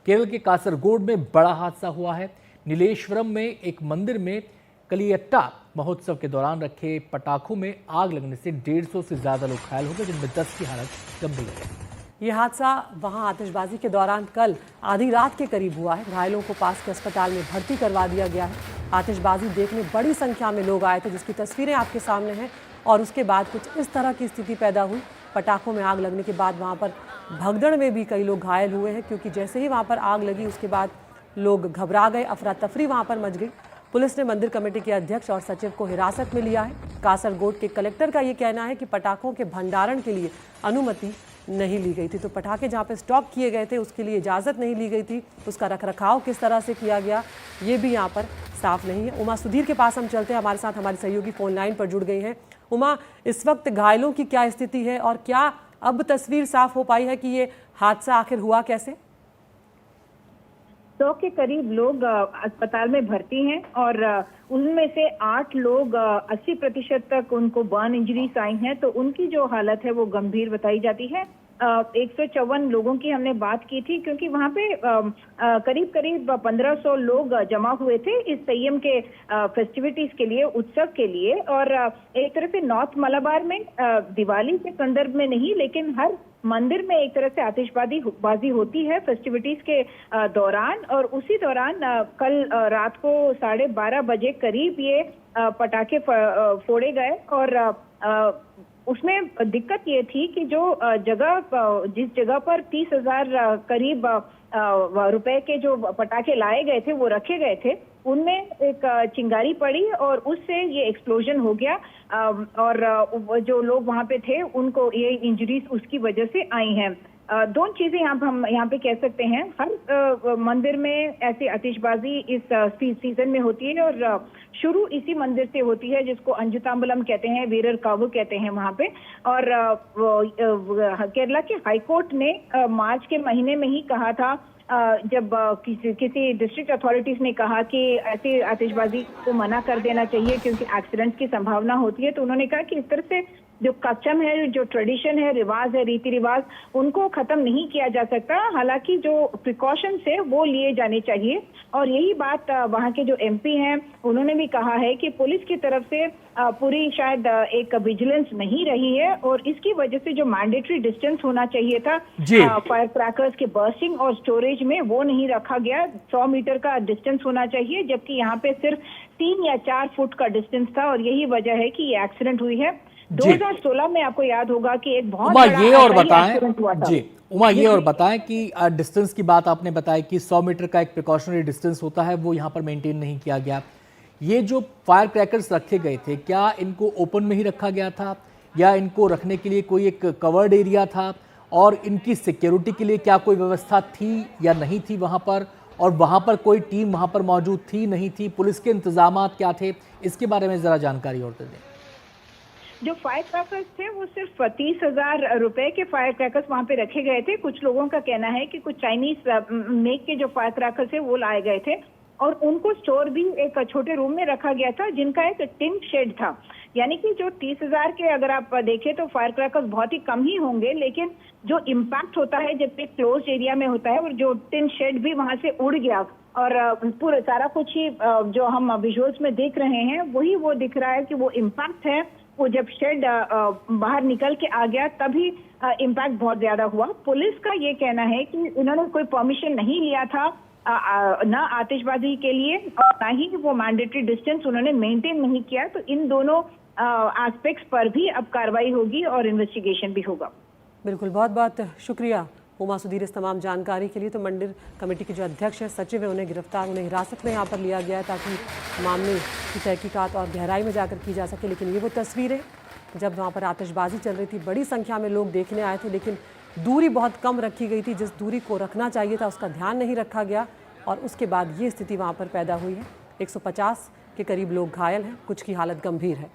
केरल के कासरगोड में बड़ा हादसा हुआ है। नीलेश्वरम में एक मंदिर में कलियट्टा महोत्सव के दौरान रखे पटाखों में आग लगने से 150 से ज्यादा लोग घायल हो गए, जिनमें 10 की हालत गंभीर है। ये हादसा वहां आतिशबाजी के दौरान कल आधी रात के करीब हुआ है। घायलों को पास के अस्पताल में भर्ती करवा दिया गया है। आतिशबाजी देखने बड़ी संख्या में लोग आए थे, जिसकी तस्वीरें आपके सामने हैं। और उसके बाद कुछ इस तरह की स्थिति पैदा हुई। पटाखों में आग लगने के बाद वहाँ पर भगदड़ में भी कई लोग घायल हुए हैं, क्योंकि जैसे ही वहाँ पर आग लगी उसके बाद लोग घबरा गए, अफरा तफरी वहाँ पर मच गई। पुलिस ने मंदिर कमेटी के अध्यक्ष और सचिव को हिरासत में लिया है। कासरगोड के कलेक्टर का ये कहना है कि पटाखों के भंडारण के लिए अनुमति नहीं ली गई थी। तो पटाखे जहाँ पे स्टॉक किए गए थे उसके लिए इजाज़त नहीं ली गई थी। उसका रखरखाव किस तरह से किया गया ये भी यहाँ पर साफ नहीं है। उमा सुधीर के पास हम चलते हैं, हमारे साथ हमारी सहयोगी फोन लाइन पर जुड़ गई हैं। उमा, इस वक्त घायलों की क्या स्थिति है और क्या अब तस्वीर साफ हो पाई है कि ये हादसा आखिर हुआ कैसे? 100 के करीब लोग अस्पताल में भर्ती हैं और उनमें से 8 लोग 80% तक उनको बर्न इंजरीज आई हैं, तो उनकी जो हालत है वो गंभीर बताई जाती है। 154 लोगों की हमने बात की थी, क्योंकि वहाँ पे करीब 1500 लोग जमा हुए थे इस संयम के फेस्टिविटीज के लिए, उत्सव के लिए। और एक तरह से नॉर्थ मलाबार में दिवाली के संदर्भ में नहीं, लेकिन हर मंदिर में एक तरह से आतिशबाजी होती है फेस्टिविटीज के दौरान। और उसी दौरान कल रात को 12:30 बजे करीब ये पटाखे फोड़े गए। और उसमें दिक्कत ये थी कि जो जिस जगह पर 30,000 करीब रुपए के जो पटाखे लाए गए थे वो रखे गए थे, उनमें एक चिंगारी पड़ी और उससे ये एक्सप्लोजन हो गया। और जो लोग वहां पे थे उनको ये इंजरीज उसकी वजह से आई हैं। दो चीजें हम यहाँ पे कह सकते हैं। हर मंदिर में ऐसी आतिशबाजी इस सीजन में होती है और शुरू इसी मंदिर से होती है, जिसको अंजुताम्बलम कहते हैं, वीरर कावू कहते हैं वहाँ पे। और केरला के हाईकोर्ट ने मार्च के महीने में ही कहा था, जब किसी डिस्ट्रिक्ट अथॉरिटीज ने कहा कि ऐसी आतिशबाजी को मना कर देना चाहिए क्योंकि एक्सीडेंट की संभावना होती है, तो उन्होंने कहा कि इस तरह से जो कस्टम है, जो ट्रेडिशन है, रिवाज है, रीति रिवाज, उनको खत्म नहीं किया जा सकता। हालांकि जो प्रिकॉशंस है वो लिए जाने चाहिए। और यही बात वहाँ के जो एमपी हैं उन्होंने भी कहा है कि पुलिस की तरफ से पूरी शायद एक विजिलेंस नहीं रही है, और इसकी वजह से जो मैंडेटरी डिस्टेंस होना चाहिए था फायर क्रैकर्स के बर्स्टिंग और स्टोरेज में, वो नहीं रखा गया। 100 मीटर का डिस्टेंस होना चाहिए, जबकि यहाँ पे सिर्फ 3 या 4 फुट का डिस्टेंस था। और यही वजह है कि ये एक्सीडेंट हुई है। 2016 में आपको याद होगा कि एक बहुत बड़ा एक्सीडेंट हुआ था। उमा, ये और बताएं कि डिस्टेंस की बात आपने बताई कि 100 मीटर का एक प्रिकॉशनरी डिस्टेंस होता है, वो यहाँ पर मेंटेन नहीं किया गया। ये जो फायर क्रैकर्स रखे गए थे, क्या इनको ओपन में ही रखा गया था या इनको रखने के लिए कोई एक कवर्ड एरिया था? और इनकी सिक्योरिटी के लिए क्या कोई व्यवस्था थी या नहीं थी वहाँ पर? और वहाँ पर कोई टीम वहाँ पर मौजूद थी नहीं थी? पुलिस के इंतजाम क्या थे? इसके बारे में ज़रा जानकारी और दें। जो फायर क्रैकर्स थे वो सिर्फ 30,000 रुपए के फायर क्रैकर्स वहाँ पे रखे गए थे। कुछ लोगों का कहना है कि कुछ चाइनीज मेक के जो फायर क्रैकर्स थे वो लाए गए थे, और उनको स्टोर भी एक छोटे रूम में रखा गया था, जिनका एक टिन शेड था। यानी कि जो 30,000 के अगर आप देखें तो फायर क्रैकर्स बहुत ही कम ही होंगे, लेकिन जो इम्पैक्ट होता है जब एक क्लोज एरिया में होता है, और जो टिन शेड भी वहां से उड़ गया और पूरा सारा कुछ ही जो हम विजुअल्स में देख रहे हैं वही वो दिख रहा है कि वो इम्पैक्ट है। वो जब शेड बाहर निकल के आ गया तभी इम्पैक्ट बहुत ज्यादा हुआ। पुलिस का ये कहना है कि उन्होंने कोई परमिशन नहीं लिया था ना आतिशबाजी के लिए, और ना ही वो मैंडेटरी डिस्टेंस उन्होंने मेंटेन नहीं किया। तो इन दोनों एस्पेक्ट्स पर भी अब कार्रवाई होगी और इन्वेस्टिगेशन भी होगा। बिल्कुल, बहुत बहुत शुक्रिया उमा सुधीर इस तमाम जानकारी के लिए। तो मंदिर कमेटी के जो अध्यक्ष है, सचिव है, उन्हें हिरासत में यहाँ पर लिया गया है ताकि मामले की तहकीकात और गहराई में जाकर की जा सके। लेकिन ये वो तस्वीरें जब वहाँ पर आतिशबाजी चल रही थी, बड़ी संख्या में लोग देखने आए थे, लेकिन दूरी बहुत कम रखी गई थी। जिस दूरी को रखना चाहिए था उसका ध्यान नहीं रखा गया, और उसके बाद ये स्थिति वहाँ पर पैदा हुई है। 150 के करीब लोग घायल हैं, कुछ की हालत गंभीर है।